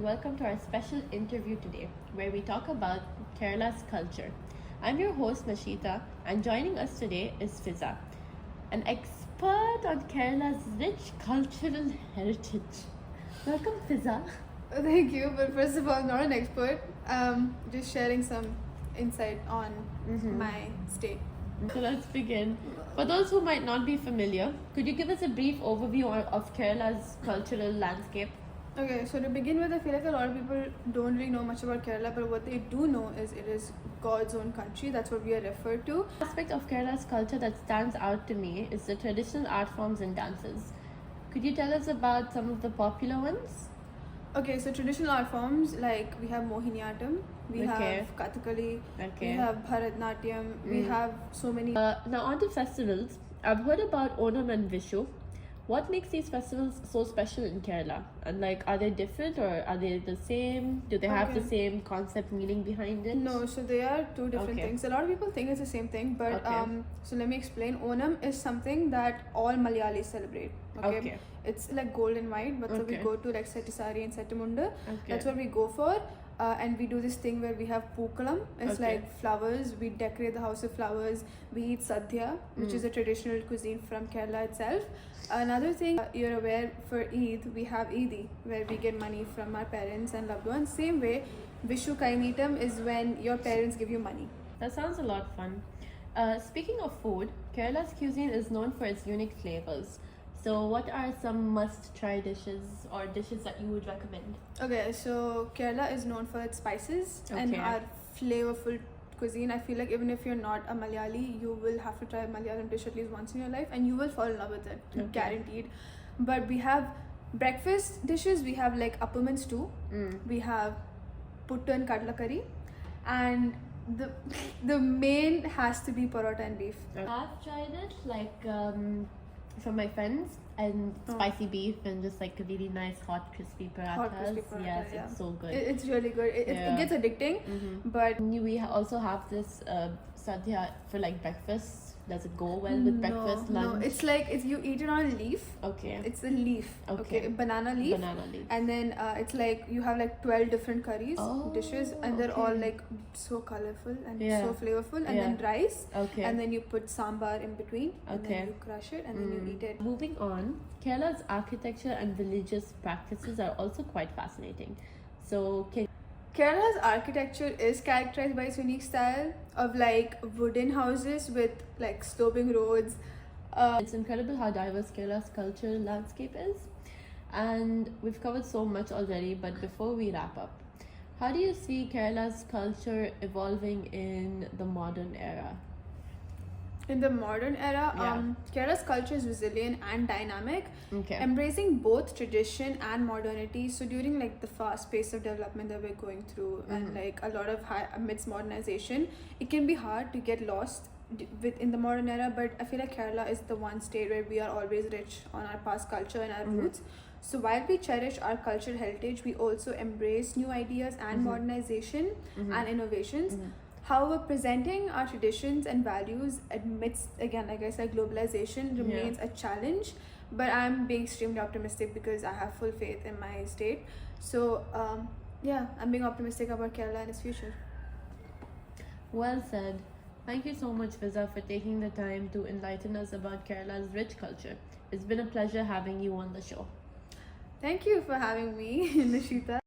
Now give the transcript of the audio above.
Welcome to our special interview today, where we talk about Kerala's culture. I'm your host Nashita, and joining us today is Fiza, an expert on Kerala's rich cultural heritage. Welcome, Fiza. Thank you, but first of all, I'm not an expert. Just sharing some insight on my state. So let's begin. For those who might not be familiar, could you give us a brief overview of Kerala's cultural landscape? Okay, so to begin with, I feel like a lot of people don't really know much about Kerala, but what they do know is it is God's own country. That's what we are referred to. One aspect of Kerala's culture that stands out to me is the traditional art forms and dances. Could you tell us about some of the popular ones? Okay, so traditional art forms like we have Mohiniyattam, we have Kathakali, we have Bharatnatyam, we have so many. Now on to festivals. I've heard about Onam and Vishu. What makes these festivals so special in Kerala? And are they different or are they the same? Do they have the same concept meaning behind it? No, so they are two different things. A lot of people think it's the same thing, but so let me explain. Onam is something that all Malayalis celebrate. Okay. It's like gold and white, but so we go to like Settisari and Settamunda. That's what we go for. And we do this thing where we have Pookalam. It's like flowers. We decorate the house with flowers. We eat sadhya, which is a traditional cuisine from Kerala itself. Another thing you're aware, for Eid, we have Eidi, where we get money from our parents and loved ones. Same way, Vishu Kainitam is when your parents give you money. That sounds a lot fun. Speaking of food, Kerala's cuisine is known for its unique flavors. So what are some must-try dishes or dishes that you would recommend? Okay, so Kerala is known for its spices and our flavorful cuisine. I feel like even if you're not a Malayali, you will have to try a Malayalam dish at least once in your life and you will fall in love with it, guaranteed. But we have breakfast dishes. We have like appam and stew. We have puttu and kadla curry, and the main has to be paratha and beef. I've tried it from my friends, and spicy beef and just like really nice hot crispy parathas. Yes, it's so good. It's really good. It gets addicting, but we also have this sadhya for breakfast. Does it go well with breakfast, lunch? No, it's like you eat it on a leaf. Okay. It's a leaf. Okay. Banana leaf. Banana leaf. And then it's like you have 12 different curries, dishes, and they're all so colorful and so flavorful. And then rice. Okay. And then you put sambar in between. And then you crush it and then you eat it. Moving on, Kerala's architecture and religious practices are also quite fascinating. So, Kerala's architecture is characterized by its unique style of wooden houses with sloping roads. It's incredible how diverse Kerala's cultural landscape is, and we've covered so much already, but before we wrap up, how do you see Kerala's culture evolving in the modern era? In the modern era, Kerala's culture is resilient and dynamic, embracing both tradition and modernity. So during the fast pace of development that we're going through and a lot of amidst modernization, it can be hard to get lost within the modern era. But I feel like Kerala is the one state where we are always rich on our past culture and our roots. So while we cherish our cultural heritage, we also embrace new ideas and modernization and innovations. However, presenting our traditions and values amidst, again, like I said, globalization remains a challenge. But I'm being extremely optimistic because I have full faith in my state. So, I'm being optimistic about Kerala and its future. Well said. Thank you so much, Fiza, for taking the time to enlighten us about Kerala's rich culture. It's been a pleasure having you on the show. Thank you for having me, Nashita.